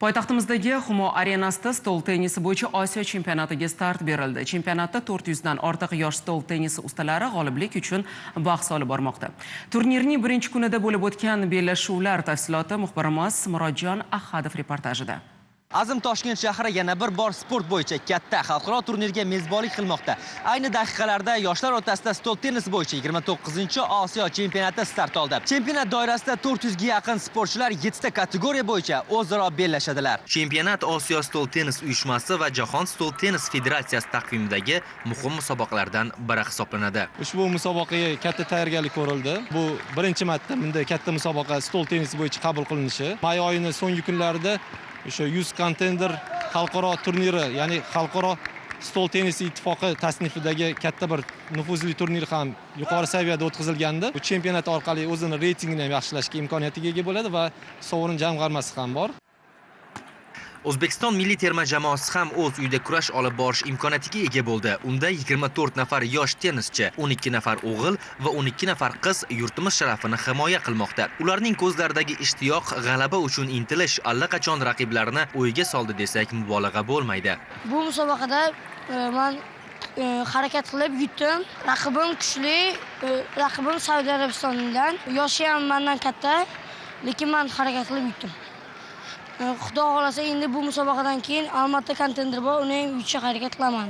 Poytaxtimizdagi Humo arenasida stol tennisi bo'yicha Osiyo chempionatiga start berildi. Chempionatda 400 dan ortiq yosh stol tennisi ustalari g'oliblik uchun bahs olib bormoqda. Turnirning birinchi kunida bo'lib o'tgan bellashuvlar tafsiloti muxbirimiz Murodjon Ahadov reportajida. Azim Toshkent shahri yana bir bor sport bo'yicha katta xalqaro turnirga mezbonlik qilmoqda. Ayni daqiqalarda yoshlar o'rtasida stol tennisi bo'yicha 29-Osiyo chempionati start oldi. Chempionat doirasida 400 ga yaqin sportchilar 7 ta kategoriya bo'yicha o'zaro bellashadilar. Chempionat Osiyo stol tennis uyushmasi va Jahon stol tennis federatsiyasi taqvimidagi muhim musobaqalardan biri hisoblanadi. Ushbu musobaqaga katta tayyorgarlik ko'rildi. Bu birinchi marta bunday katta musobaqa stol tennisi bo'yicha qabul qilinishi. May oyining so'nggi kunlarida o'sha 100 kontender xalqaro turniri, ya'ni xalqaro stol tennisi ittifoqi tasnifidagi katta bir nufuzli turnir ham yuqori saviyada o'tkazilgandi. Bu chempionat orqali o'zini reytingini ham yaxshilashga imkoniyatiga ega bo'ladi va sovrin jamg'armasi ham bor. O'zbekiston milliy terma jamoasi ham o'z uyida kurash olib borish imkoniyatiga ega bo'ldi. Unda 24 nafar yosh tennischi, 12 nafar o'g'il va 12 nafar qiz yurtimiz sharafini himoya qilmoqda. Ularning ko'zlaridagi ishtiyoq, g'alaba uchun intilish allaqachon raqiblarini o'yga soldi desak mubolag'a bo'lmaydi. Bu musobaqada men harakat qilib yutdim. Raqibim kuchli, raqibim Saudiya Arabistonidan. Yoshi ham mendan katta, lekin men harakat qilib yutdim. Xudo xolasa endi bu musobaqadan keyin Almatda kontender bor, uni yutishga harakat qilaman.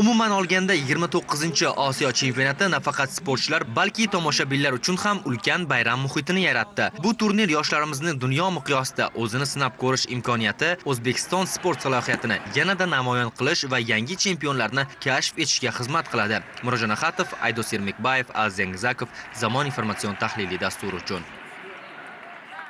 Umuman olganda 29-Osiyo chempionati nafaqat sportchilar, balki tomoshabinlar uchun ham ulkan bayram muhitini yaratdi. Bu turnir yoshlarimizni dunyo miqyosida o'zini sinab ko'rish imkoniyati, O'zbekiston sport salohiyatini yanada namoyon qilish va yangi chempionlarni kashf etishga xizmat qiladi. Murodjon Ahadov, Aydos Ermekbayev, Azang Zakov, Zamon informatsion tahliliy dasturi uchun.